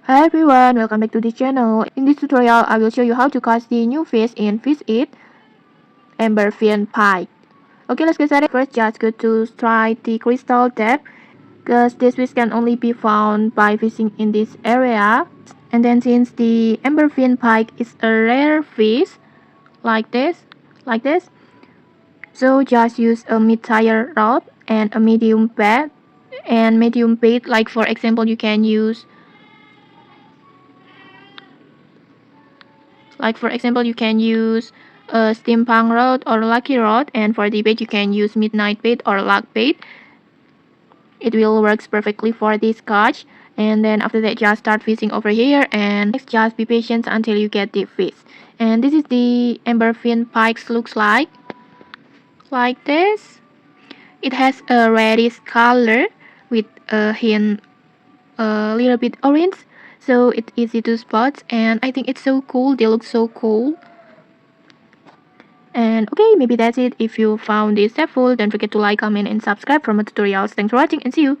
Hi everyone, welcome back to this channel. In this tutorial, I will show you how to catch the new fish in Fish It, Emberfin Pike. Okay, let's get started. First, just go to try the crystal tab, because this fish can only be found by fishing in this area. And then since the Emberfin Pike is a rare fish, like this, so just use a mid-tier rod and a medium bait. And medium bait, like for example, you can use a steampunk rod or lucky rod, and for the bait you can use midnight bait or luck bait. It will works perfectly for this catch. And then after that, just start fishing over here and just be patient until you get the fish. And this is the Emberfin Pikes looks like this. It has a reddish color with a hint a little bit orange, so it's easy to spot, and I think it's so cool. They look so cool. And okay, maybe that's it. If you found this helpful, don't forget to like, comment, and subscribe for more tutorials. Thanks for watching and see you.